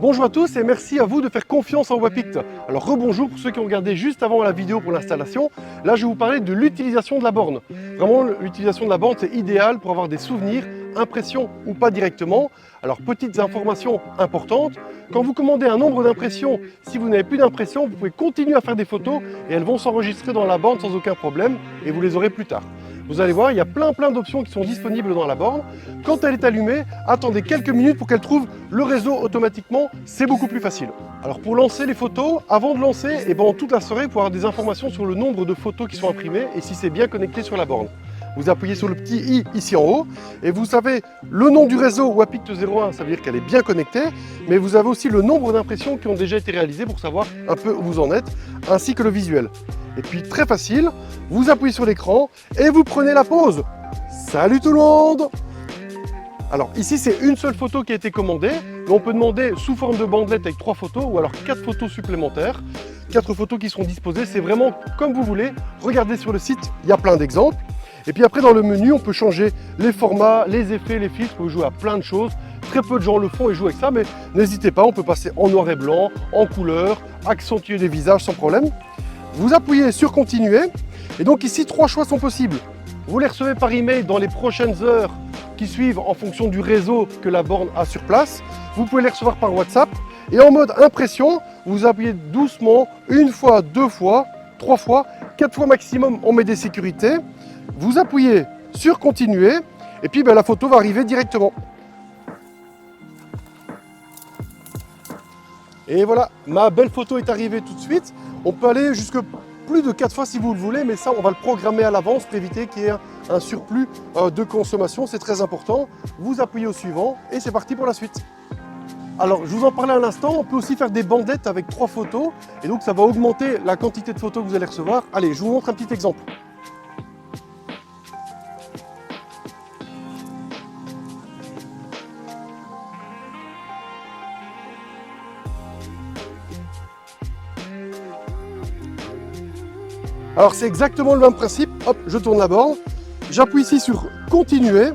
Bonjour à tous et merci à vous de faire confiance en Wapict. Alors rebonjour pour ceux qui ont regardé juste avant la vidéo pour l'installation. Là je vais vous parler de l'utilisation de la borne. Vraiment l'utilisation de la borne c'est idéal pour avoir des souvenirs, impressions ou pas directement. Alors petites informations importantes, quand vous commandez un nombre d'impressions, si vous n'avez plus d'impressions, vous pouvez continuer à faire des photos et elles vont s'enregistrer dans la borne sans aucun problème et vous les aurez plus tard. Vous allez voir, il y a plein d'options qui sont disponibles dans la borne. Quand elle est allumée, attendez quelques minutes pour qu'elle trouve le réseau automatiquement, c'est beaucoup plus facile. Alors pour lancer les photos, avant de lancer et pendant toute la soirée, vous pouvez avoir des informations sur le nombre de photos qui sont imprimées et si c'est bien connecté sur la borne. Vous appuyez sur le petit i ici en haut et vous savez le nom du réseau Wapict 01, ça veut dire qu'elle est bien connectée, mais vous avez aussi le nombre d'impressions qui ont déjà été réalisées pour savoir un peu où vous en êtes, ainsi que le visuel. Et puis très facile, vous appuyez sur l'écran et vous prenez la pause. Salut tout le monde! Alors ici c'est une seule photo qui a été commandée, mais on peut demander sous forme de bandelette avec 3 photos ou alors 4 photos supplémentaires. 4 photos qui seront disposées, c'est vraiment comme vous voulez. Regardez sur le site, il y a plein d'exemples. Et puis après dans le menu, on peut changer les formats, les effets, les filtres, on peut jouer à plein de choses. Très peu de gens le font et jouent avec ça, mais n'hésitez pas, on peut passer en noir et blanc, en couleur, accentuer des visages sans problème. Vous appuyez sur continuer et donc ici 3 choix sont possibles. Vous les recevez par email dans les prochaines heures qui suivent en fonction du réseau que la borne a sur place. Vous pouvez les recevoir par WhatsApp et en mode impression, vous appuyez doucement, une fois, 2 fois, 3 fois, 4 fois maximum, on met des sécurités. Vous appuyez sur continuer et puis la photo va arriver directement. Et voilà, ma belle photo est arrivée tout de suite. On peut aller jusque plus de 4 fois si vous le voulez, mais ça on va le programmer à l'avance pour éviter qu'il y ait un surplus de consommation, c'est très important. Vous appuyez au suivant et c'est parti pour la suite. Alors je vous en parlais à l'instant, on peut aussi faire des bandettes avec 3 photos et donc ça va augmenter la quantité de photos que vous allez recevoir. Allez, je vous montre un petit exemple. Alors c'est exactement le même principe, hop, je tourne la borne, j'appuie ici sur continuer,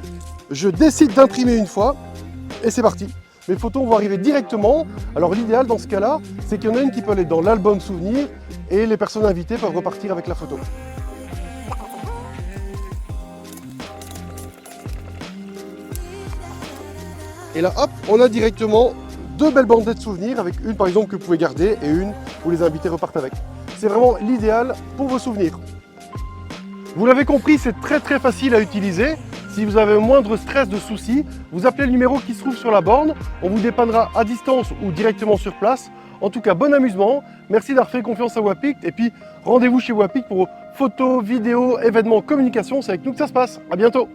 je décide d'imprimer une fois et c'est parti. Mes photos vont arriver directement. Alors l'idéal dans ce cas-là, c'est qu'il y en a une qui peut aller dans l'album souvenir et les personnes invitées peuvent repartir avec la photo. Et là hop, on a directement 2 belles bandettes souvenirs avec une par exemple que vous pouvez garder et une où les invités repartent avec. C'est vraiment l'idéal pour vos souvenirs. Vous l'avez compris, c'est très facile à utiliser. Si vous avez le moindre stress de soucis, vous appelez le numéro qui se trouve sur la borne. On vous dépannera à distance ou directement sur place. En tout cas, bon amusement. Merci d'avoir fait confiance à Wapict. Et puis, rendez-vous chez Wapict pour photos, vidéos, événements, communication. C'est avec nous que ça se passe. À bientôt.